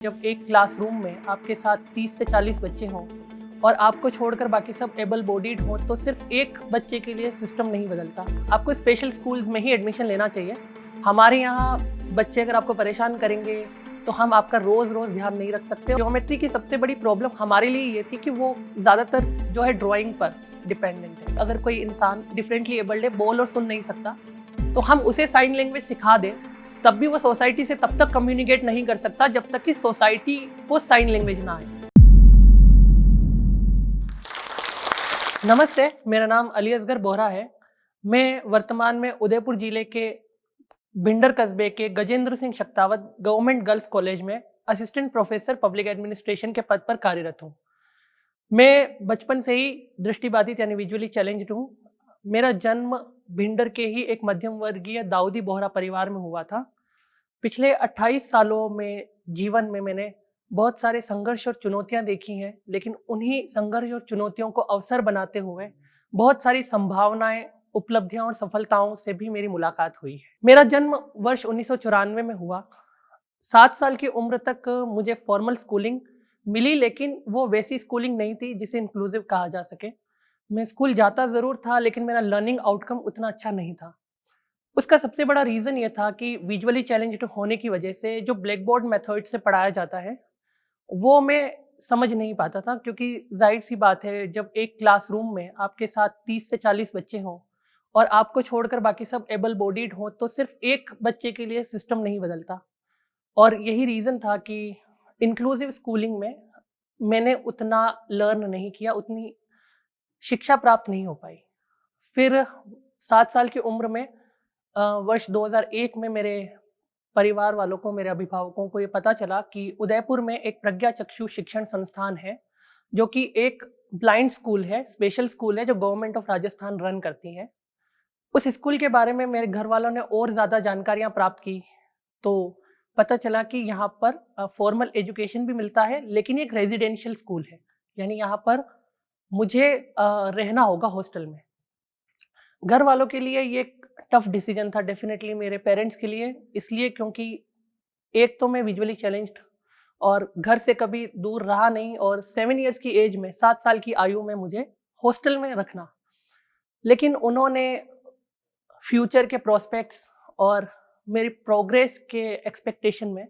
जब एक क्लासरूम में आपके साथ 30 से 40 बच्चे हों और आपको छोड़कर बाकी सब एबल बॉडीड हों तो सिर्फ एक बच्चे के लिए सिस्टम नहीं बदलता। आपको स्पेशल स्कूल्स में ही एडमिशन लेना चाहिए। हमारे यहाँ बच्चे अगर आपको परेशान करेंगे तो हम आपका रोज़ रोज़ ध्यान नहीं रख सकते। ज्योमेट्री की सबसे बड़ी प्रॉब्लम हमारे लिए ये थी कि वो ज़्यादातर जो है ड्राइंग पर डिपेंडेंट है। अगर कोई इंसान डिफरेंटली एबल्ड है, बोल और सुन नहीं सकता, तो हम उसे साइन लैंग्वेज सिखा दें, तब भी वो सोसाइटी से तब तक कम्युनिकेट नहीं कर सकता जब तक कि सोसाइटी को साइन लैंग्वेज ना आए। नमस्ते, मेरा नाम अली असगर बोहरा है। मैं वर्तमान में उदयपुर जिले के भिंडर कस्बे के Gajendra Singh Shaktawat government girls college में असिस्टेंट प्रोफेसर पब्लिक एडमिनिस्ट्रेशन के पद पर कार्यरत हूँ। मैं बचपन से ही दृष्टिबाधित यानी विजुअली चैलेंज्ड हूँ। मेरा जन्म भिंडर के ही एक मध्यम वर्गीय दाऊदी बोहरा परिवार में हुआ था। पिछले 28 सालों में जीवन में मैंने बहुत सारे संघर्ष और चुनौतियां देखी हैं, लेकिन उन्हीं संघर्ष और चुनौतियों को अवसर बनाते हुए बहुत सारी संभावनाएं, उपलब्धियां और सफलताओं से भी मेरी मुलाकात हुई है। मेरा जन्म वर्ष 1994 में हुआ। 7 साल की उम्र तक मुझे फॉर्मल स्कूलिंग मिली, लेकिन वो वैसी स्कूलिंग नहीं थी जिसे इंक्लूसिव कहा जा सके। मैं स्कूल जाता ज़रूर था, लेकिन मेरा लर्निंग आउटकम उतना अच्छा नहीं था। उसका सबसे बड़ा रीज़न ये था कि विजुअली चैलेंज्ड होने की वजह से जो ब्लैक बोर्ड मेथड से पढ़ाया जाता है, वो मैं समझ नहीं पाता था, क्योंकि ज़ाहिर-सी बात है, जब एक क्लासरूम में आपके साथ 30 से 40 बच्चे हों और आपको छोड़कर बाकी सब एबल बॉडीड हों, तो सिर्फ एक बच्चे के लिए सिस्टम नहीं बदलता। और यही रीज़न था कि इंक्लूसिव स्कूलिंग में मैंने उतना लर्न नहीं किया, उतनी शिक्षा प्राप्त नहीं हो पाई। फिर 7 साल की उम्र में वर्ष 2001 में मेरे परिवार वालों को, मेरे अभिभावकों को ये पता चला कि उदयपुर में एक प्रज्ञा चक्षु शिक्षण संस्थान है, जो कि एक ब्लाइंड स्कूल है, स्पेशल स्कूल है, जो गवर्नमेंट ऑफ राजस्थान रन करती है। उस स्कूल के बारे में मेरे घर वालों ने और ज़्यादा जानकारियाँ प्राप्त की, तो पता चला कि यहाँ पर फॉर्मल एजुकेशन भी मिलता है, लेकिन एक रेजिडेंशियल स्कूल है, यानी यहाँ पर मुझे रहना होगा हॉस्टल में। घर वालों के लिए ये एक टफ डिसीजन था, डेफिनेटली मेरे पेरेंट्स के लिए, इसलिए क्योंकि एक तो मैं विजुअली चैलेंज्ड और घर से कभी दूर रहा नहीं, और 7 इयर्स की एज में, 7 साल की आयु में मुझे हॉस्टल में रखना। लेकिन उन्होंने फ्यूचर के प्रोस्पेक्ट्स और मेरी प्रोग्रेस के एक्सपेक्टेशन में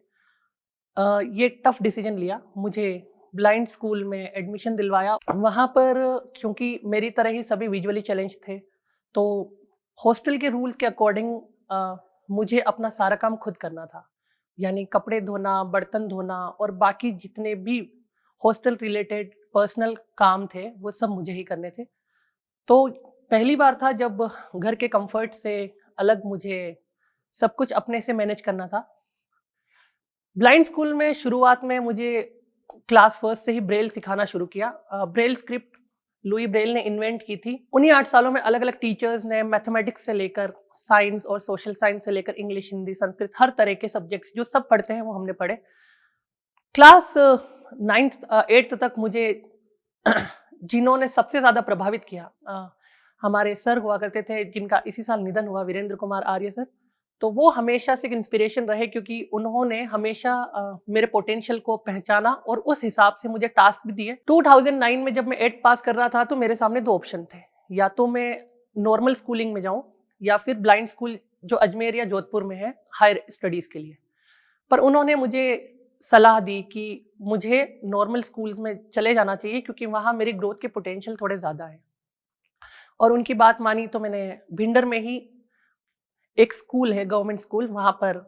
ये टफ डिसीजन लिया। मुझे ब्लाइंड स्कूल में एडमिशन दिलवाया। वहाँ पर क्योंकि मेरी तरह ही सभी विजुअली चैलेंज्ड थे, तो हॉस्टल के रूल्स के अकॉर्डिंग मुझे अपना सारा काम खुद करना था, यानी कपड़े धोना, बर्तन धोना और बाकी जितने भी हॉस्टल रिलेटेड पर्सनल काम थे, वो सब मुझे ही करने थे। तो पहली बार था जब घर के कंफर्ट से अलग मुझे सब कुछ अपने से मैनेज करना था। ब्लाइंड स्कूल में शुरुआत में मुझे क्लास फर्स्ट से ही ब्रेल सिखाना शुरू किया। ब्रेल स्क्रिप्ट लुई ब्रेल ने इन्वेंट की थी। उन्हीं 8 सालों में अलग अलग टीचर्स ने मैथमेटिक्स से लेकर साइंस और सोशल साइंस से लेकर इंग्लिश, हिंदी, संस्कृत, हर तरह के सब्जेक्ट्स जो सब पढ़ते हैं वो हमने पढ़े। क्लास 9th 8th तक मुझे जिन्होंने सबसे ज़्यादा प्रभावित किया, हमारे सर हुआ करते थे, जिनका इसी साल निधन हुआ, वीरेंद्र कुमार आर्य सर। तो वो हमेशा से एक इंस्पिरेशन रहे, क्योंकि उन्होंने हमेशा मेरे पोटेंशियल को पहचाना और उस हिसाब से मुझे टास्क भी दिए। 2009 में जब मैं 8th पास कर रहा था, तो मेरे सामने 2 ऑप्शन थे, या तो मैं नॉर्मल स्कूलिंग में जाऊं या फिर ब्लाइंड स्कूल जो अजमेर या जोधपुर में है हायर स्टडीज़ के लिए। पर उन्होंने मुझे सलाह दी कि मुझे नॉर्मल स्कूल्स में चले जाना चाहिए, क्योंकि वहाँ मेरी ग्रोथ के पोटेंशियल थोड़े ज़्यादा है। और उनकी बात मानी, तो मैंने भिंडर में ही एक स्कूल है, गवर्नमेंट स्कूल, वहाँ पर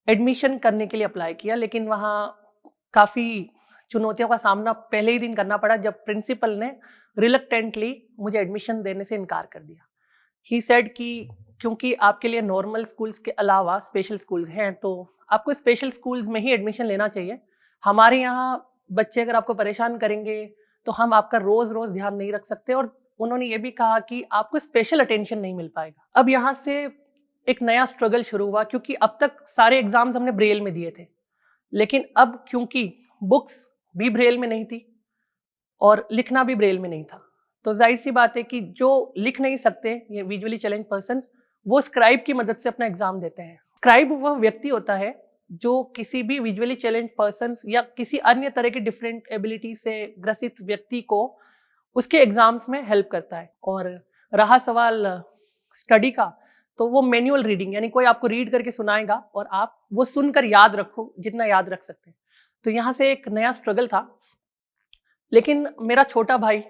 एडमिशन करने के लिए अप्लाई किया। लेकिन वहाँ काफ़ी चुनौतियों का सामना पहले ही दिन करना पड़ा, जब प्रिंसिपल ने रिलक्टेंटली मुझे एडमिशन देने से इनकार कर दिया। ही सेड कि क्योंकि आपके लिए नॉर्मल स्कूल्स के अलावा स्पेशल स्कूल्स हैं, तो आपको स्पेशल स्कूल्स में ही एडमिशन लेना चाहिए। हमारे यहाँ बच्चे अगर आपको परेशान करेंगे तो हम आपका रोज़ रोज़ ध्यान नहीं रख सकते। और उन्होंने ये भी कहा कि आपको स्पेशल अटेंशन नहीं मिल पाएगा। अब यहाँ से एक नया स्ट्रगल शुरू हुआ, क्योंकि अब तक सारे एग्जाम्स हमने ब्रेल में दिए थे, लेकिन अब क्योंकि बुक्स भी ब्रेल में नहीं थी और लिखना भी ब्रेल में नहीं था, तो जाहिर सी बात है कि जो लिख नहीं सकते, ये विजुअली चैलेंज पर्सन्स, वो स्क्राइब की मदद से अपना एग्जाम देते हैं। स्क्राइब वह व्यक्ति होता है जो किसी भी विजुअली चैलेंज पर्सन या किसी अन्य तरह की डिफरेंट एबिलिटी से ग्रसित व्यक्ति को उसके एग्जाम्स में हेल्प करता है। और रहा सवाल स्टडी का, तो वो मैनुअल रीडिंग, यानी कोई आपको रीड करके सुनाएगा और आप वो सुनकर याद रखो जितना याद रख सकते हैं। तो यहाँ से एक नया स्ट्रगल था। लेकिन मेरा छोटा भाई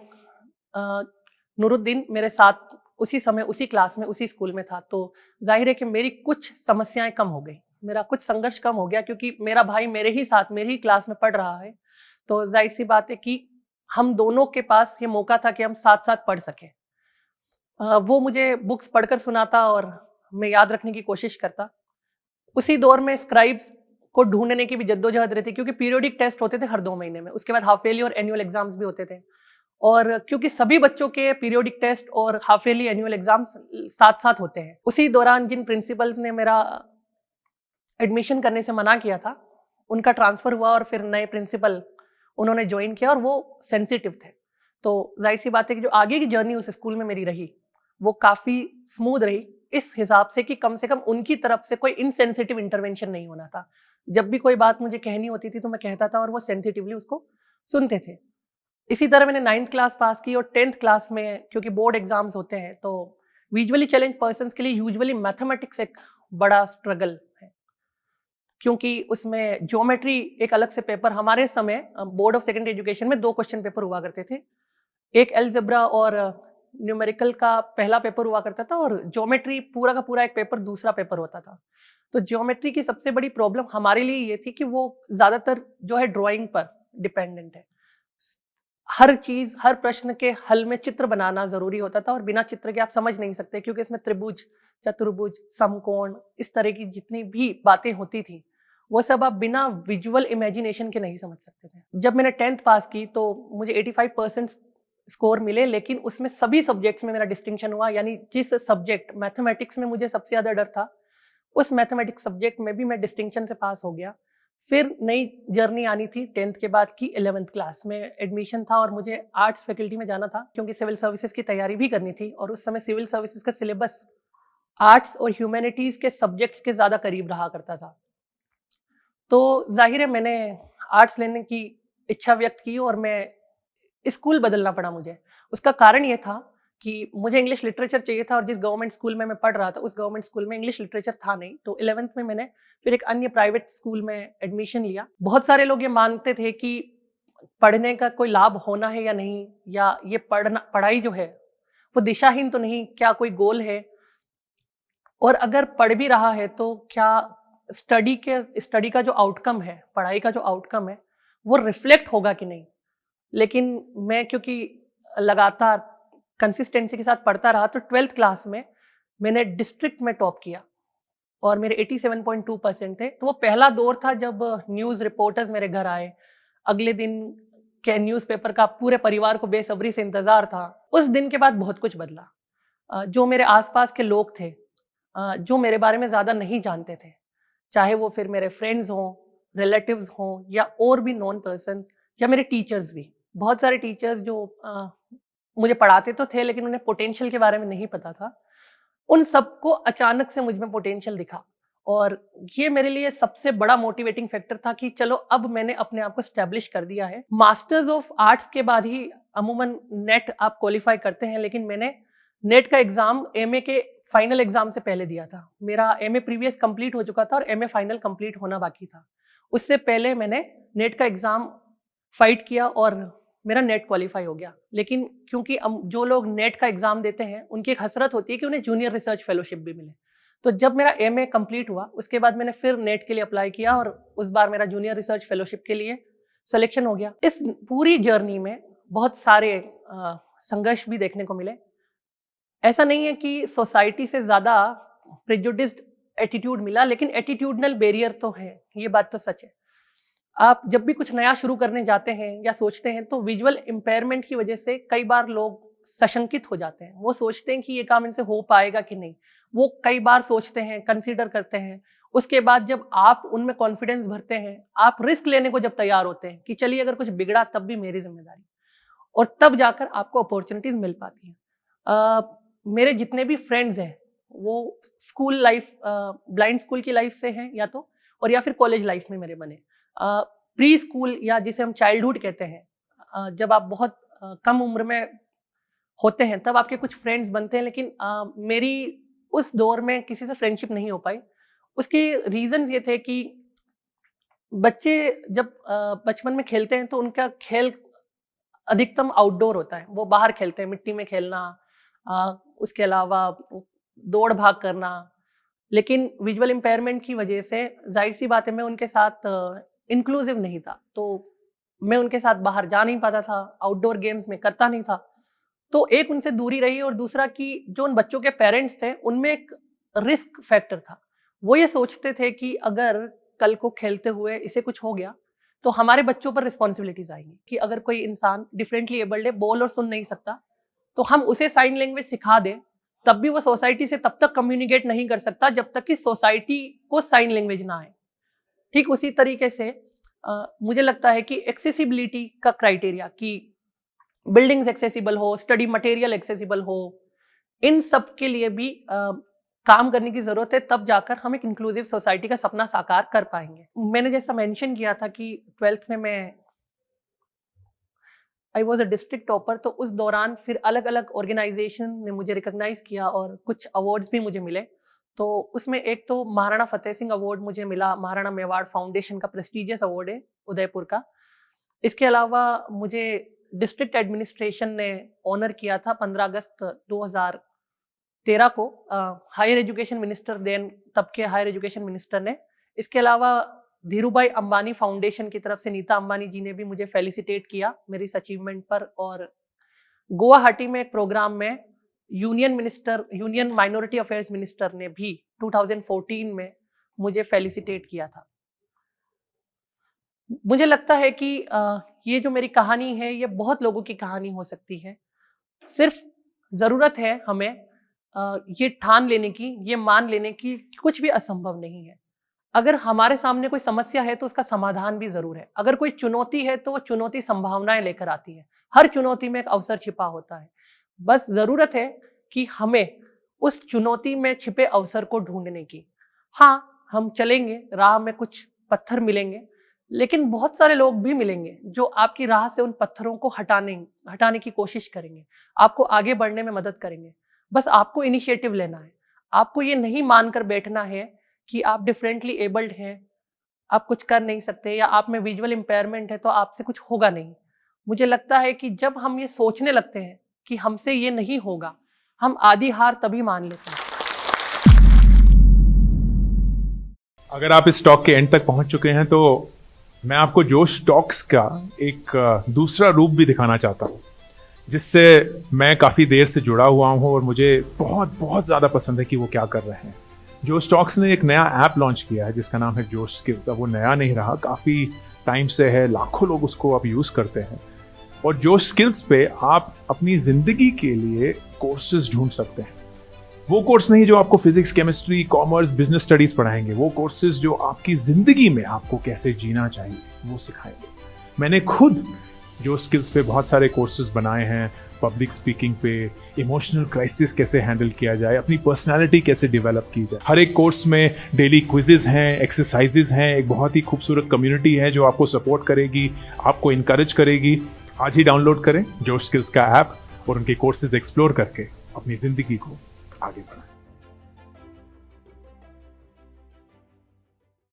नूरुद्दीन मेरे साथ उसी समय उसी क्लास में उसी स्कूल में था, तो जाहिर है कि मेरी कुछ समस्याएं कम हो गई, मेरा कुछ संघर्ष कम हो गया, क्योंकि मेरा भाई मेरे ही साथ मेरी ही क्लास में पढ़ रहा है। तो जाहिर सी बात है कि हम दोनों के पास ये मौका था कि हम साथ साथ पढ़ सकें। वो मुझे बुक्स पढ़कर सुनाता और मैं याद रखने की कोशिश करता। उसी दौर में स्क्राइब्स को ढूंढने की भी जद्दोजहद रहती, क्योंकि पीरियोडिक टेस्ट होते थे हर 2 महीने में, उसके बाद हाफ ईयरली और एनुअल एग्जाम्स भी होते थे। और क्योंकि सभी बच्चों के पीरियोडिक टेस्ट और हाफ ईयरली एनुअल एग्जाम्स साथ साथ होते हैं, उसी दौरान जिन प्रिंसिपल्स ने मेरा एडमिशन करने से मना किया था, उनका ट्रांसफर हुआ और फिर नए प्रिंसिपल उन्होंने ज्वाइन किया, और वो सेंसिटिव थे। तो जाहिर सी बात है कि जो आगे की जर्नी उस स्कूल में मेरी रही वो काफ़ी स्मूथ रही, इस हिसाब से कि कम से कम उनकी तरफ से कोई इनसेंसिटिव इंटरवेंशन नहीं होना था। जब भी कोई बात मुझे कहनी होती थी तो मैं कहता था और वो सेंसिटिवली उसको सुनते थे। इसी तरह मैंने 9th क्लास पास की, और 10th क्लास में क्योंकि बोर्ड एग्जाम्स होते हैं तो विजुअली चैलेंज पर्सन्स के लिए यूजुअली मैथमेटिक्स एक बड़ा स्ट्रगल है, क्योंकि उसमें ज्योमेट्री एक अलग से पेपर, हमारे समय बोर्ड ऑफ सेकेंडरी एजुकेशन में 2 क्वेश्चन पेपर हुआ करते थे। एक अलजेब्रा और न्यूमेरिकल का पहला पेपर हुआ करता था, और ज्योमेट्री पूरा का पूरा एक पेपर दूसरा पेपर होता था। तो ज्योमेट्री की सबसे बड़ी प्रॉब्लम हमारे लिए ये थी कि वो ज़्यादातर जो है ड्राइंग पर डिपेंडेंट है। हर चीज़, हर प्रश्न के हल में चित्र बनाना ज़रूरी होता था, और बिना चित्र के आप समझ नहीं सकते, क्योंकि इसमें त्रिभुज, चतुर्भुज, समकोण, इस तरह की जितनी भी बातें होती थी वो सब आप बिना विजुअल इमेजिनेशन के नहीं समझ सकते थे। जब मैंने 10th पास की तो मुझे 85% स्कोर मिले, लेकिन उसमें सभी सब्जेक्ट्स में मेरा डिस्टिंक्शन हुआ। यानी जिस सब्जेक्ट मैथमेटिक्स में मुझे सबसे ज़्यादा डर था, उस मैथमेटिक्स सब्जेक्ट में भी मैं डिस्टिंक्शन से पास हो गया। फिर नई जर्नी आनी थी 10th के बाद की 11th क्लास में एडमिशन था, और मुझे आर्ट्स फैकल्टी में जाना था, क्योंकि सिविल सर्विसेज की तैयारी भी करनी थी, और उस समय सिविल सर्विसेज का सिलेबस आर्ट्स और ह्यूमैनिटीज़ के सब्जेक्ट्स के ज़्यादा करीब रहा करता था। तो जाहिर है मैंने आर्ट्स लेने की इच्छा व्यक्त की, और मैं स्कूल बदलना पड़ा मुझे। उसका कारण ये था कि मुझे इंग्लिश लिटरेचर चाहिए था, और जिस गवर्नमेंट स्कूल में मैं पढ़ रहा था उस गवर्नमेंट स्कूल में इंग्लिश लिटरेचर था नहीं। तो 11th में मैंने फिर एक अन्य प्राइवेट स्कूल में एडमिशन लिया। बहुत सारे लोग ये मानते थे कि पढ़ने का कोई लाभ होना है या नहीं, या ये पढ़ाई जो है वो दिशाहीन तो नहीं, क्या कोई गोल है, और अगर पढ़ भी रहा है तो क्या स्टडी का जो आउटकम है, पढ़ाई का जो आउटकम है, वो रिफ्लेक्ट होगा कि नहीं। लेकिन मैं क्योंकि लगातार कंसिस्टेंसी के साथ पढ़ता रहा, तो 12th क्लास में मैंने डिस्ट्रिक्ट में टॉप किया, और मेरे 87.2% थे। तो वो पहला दौर था जब न्यूज़ रिपोर्टर्स मेरे घर आए, अगले दिन के न्यूज़पेपर का पूरे परिवार को बेसब्री से इंतज़ार था। उस दिन के बाद बहुत कुछ बदला। जो मेरे आसपास के लोग थे, जो मेरे बारे में ज़्यादा नहीं जानते थे, चाहे वो फिर मेरे फ्रेंड्स हों, रिलेटिव्स हों, या और भी नॉन पर्सन, या मेरे टीचर्स भी। बहुत सारे टीचर्स जो मुझे पढ़ाते तो थे, लेकिन उन्हें पोटेंशियल के बारे में नहीं पता था। उन सबको अचानक से मुझ में पोटेंशियल दिखा, और ये मेरे लिए सबसे बड़ा मोटिवेटिंग फैक्टर था कि चलो अब मैंने अपने आप को स्टैब्लिश कर दिया है। मास्टर्स ऑफ आर्ट्स के बाद ही अमूमन नेट आप क्वालिफाई करते हैं, लेकिन मैंने नेट का एग्जाम एमए के फाइनल एग्जाम से पहले दिया था। मेरा एमए प्रीवियस कंप्लीट हो चुका था और एमए फाइनल कंप्लीट होना बाकी था। उससे पहले मैंने नेट का एग्जाम फाइट किया और मेरा नेट क्वालिफाई हो गया। लेकिन क्योंकि जो लोग नेट का एग्जाम देते हैं उनकी एक हसरत होती है कि उन्हें जूनियर रिसर्च फेलोशिप भी मिले। तो जब मेरा एमए कंप्लीट हुआ उसके बाद मैंने फिर नेट के लिए अप्लाई किया, और उस बार मेरा जूनियर रिसर्च फेलोशिप के लिए सिलेक्शन हो गया। इस पूरी जर्नी में बहुत सारे संघर्ष भी देखने को मिले। ऐसा नहीं है कि सोसाइटी से ज़्यादा प्रेजुडिस्ड एटीट्यूड मिला, लेकिन एटीट्यूडनल बैरियर तो है, ये बात तो सच है। आप जब भी कुछ नया शुरू करने जाते हैं या सोचते हैं तो विजुअल इम्पेयरमेंट की वजह से कई बार लोग सशंकित हो जाते हैं। वो सोचते हैं कि ये काम इनसे हो पाएगा कि नहीं, वो कई बार सोचते हैं, कंसीडर करते हैं। उसके बाद जब आप उनमें कॉन्फिडेंस भरते हैं, आप रिस्क लेने को जब तैयार होते हैं कि चलिए अगर कुछ बिगड़ा तब भी मेरी जिम्मेदारी, और तब जाकर आपको अपॉर्चुनिटीज मिल पाती हैं। मेरे जितने भी फ्रेंड्स हैं वो स्कूल लाइफ, ब्लाइंड स्कूल की लाइफ से हैं या तो, और या फिर कॉलेज लाइफ में मेरे बने। प्री स्कूल या जिसे हम चाइल्डहुड कहते हैं, जब आप बहुत कम उम्र में होते हैं तब आपके कुछ फ्रेंड्स बनते हैं, लेकिन मेरी उस दौर में किसी से फ्रेंडशिप नहीं हो पाई। उसके रीजंस ये थे कि बच्चे जब बचपन में खेलते हैं तो उनका खेल अधिकतम आउटडोर होता है, वो बाहर खेलते हैं, मिट्टी में खेलना, उसके अलावा दौड़ भाग करना। लेकिन विजुअल इम्पेयरमेंट की वजह से जाहिर सी बात है मैं उनके साथ इंक्लूसिव नहीं था, तो मैं उनके साथ बाहर जा नहीं पाता था, आउटडोर गेम्स में करता नहीं था। तो एक उनसे दूरी रही, और दूसरा कि जो उन बच्चों के पेरेंट्स थे उनमें एक रिस्क फैक्टर था। वो ये सोचते थे कि अगर कल को खेलते हुए इसे कुछ हो गया तो हमारे बच्चों पर रिस्पॉन्सिबिलिटीज आएंगी, कि अगर कोई इंसान डिफरेंटली एबल्ड है, बोल और सुन नहीं सकता, तो हम उसे साइन लैंग्वेज सिखा दें, तब भी वो सोसाइटी से तब तक कम्युनिकेट नहीं कर सकता जब तक कि सोसाइटी को साइन लैंग्वेज ना आए। ठीक उसी तरीके से मुझे लगता है कि एक्सेसिबिलिटी का क्राइटेरिया, कि बिल्डिंग्स एक्सेसिबल हो, स्टडी मटेरियल एक्सेसिबल हो, इन सब के लिए भी काम करने की जरूरत है, तब जाकर हम एक इंक्लूसिव सोसाइटी का सपना साकार कर पाएंगे। मैंने जैसा मेंशन किया था कि 12th में मैं I was a district topper, तो उस दौरान फिर अलग अलग ऑर्गेनाइजेशन ने मुझे रिकॉग्नाइज किया और कुछ अवार्ड्स भी मुझे मिले। तो उसमें एक तो महाराणा फतेह सिंह अवार्ड मुझे मिला, महाराणा मेवाड़ फाउंडेशन का प्रेस्टिजियस अवार्ड है उदयपुर का। इसके अलावा मुझे डिस्ट्रिक्ट एडमिनिस्ट्रेशन ने ऑनर किया था 15 अगस्त 2013 को, हायर एजुकेशन मिनिस्टर, देन तब के हायर एजुकेशन मिनिस्टर ने। इसके अलावा धीरूभाई अंबानी फाउंडेशन की तरफ से नीता अंबानी जी ने भी मुझे फेलिसिटेट किया मेरी इस अचीवमेंट पर, और गुवाहाटी में एक प्रोग्राम में यूनियन माइनॉरिटी अफेयर्स मिनिस्टर ने भी 2014 में मुझे फेलिसिटेट किया था। मुझे लगता है कि ये जो मेरी कहानी है ये बहुत लोगों की कहानी हो सकती है। सिर्फ जरूरत है हमें ये ठान लेने की, ये मान लेने की कि कुछ भी असंभव नहीं है। अगर हमारे सामने कोई समस्या है तो उसका समाधान भी जरूर है। अगर कोई चुनौती है तो वो चुनौती संभावनाएं लेकर आती है। हर चुनौती में एक अवसर छिपा होता है। बस जरूरत है कि हमें उस चुनौती में छिपे अवसर को ढूंढने की। हाँ, हम चलेंगे, राह में कुछ पत्थर मिलेंगे, लेकिन बहुत सारे लोग भी मिलेंगे जो आपकी राह से उन पत्थरों को हटाने की कोशिश करेंगे, आपको आगे बढ़ने में मदद करेंगे। बस आपको इनिशिएटिव लेना है। आपको ये नहीं मानकर बैठना है कि आप डिफरेंटली एबल्ड हैं, आप कुछ कर नहीं सकते, या आप में विजुअल इम्पेयरमेंट है तो आपसे कुछ होगा नहीं। मुझे लगता है कि जब हम ये सोचने लगते हैं कि हमसे ये नहीं होगा, हम आधी हार तभी मान लेते हैं। अगर आप इस टॉक के एंड तक पहुंच चुके हैं तो मैं आपको जोश टॉक्स का एक दूसरा रूप भी दिखाना चाहता हूं, जिससे मैं काफ़ी देर से जुड़ा हुआ हूं और मुझे बहुत बहुत ज़्यादा पसंद है कि वो क्या कर रहे हैं। जोश टॉक्स ने एक नया ऐप लॉन्च किया है जिसका नाम है जोश स्किल्स। अब वो नया नहीं रहा, काफ़ी टाइम से है, लाखों लोग उसको अब यूज़ करते हैं। और जोश स्किल्स पे आप अपनी ज़िंदगी के लिए कोर्सेज ढूंढ सकते हैं। वो कोर्स नहीं जो आपको physics, chemistry, commerce, business studies पढ़ाएंगे, वो कोर्सेज जो आपकी ज़िंदगी में आपको कैसे जीना चाहिए वो सिखाएंगे। मैंने खुद जोश स्किल्स पे बहुत सारे कोर्सेज बनाए हैं, पब्लिक स्पीकिंग पे, इमोशनल क्राइसिस कैसे हैंडल किया जाए, अपनी पर्सनालिटी कैसे डेवलप की जाए। हर एक कोर्स में डेली क्विजेज हैं, एक्सरसाइजेज हैं, एक बहुत ही खूबसूरत कम्युनिटी है जो आपको सपोर्ट करेगी, आपको इनकरेज करेगी। आज ही डाउनलोड करें जोश स्किल्स का ऐप और उनके कोर्सेज एक्सप्लोर करके अपनी ज़िंदगी को आगे बढ़ाएं।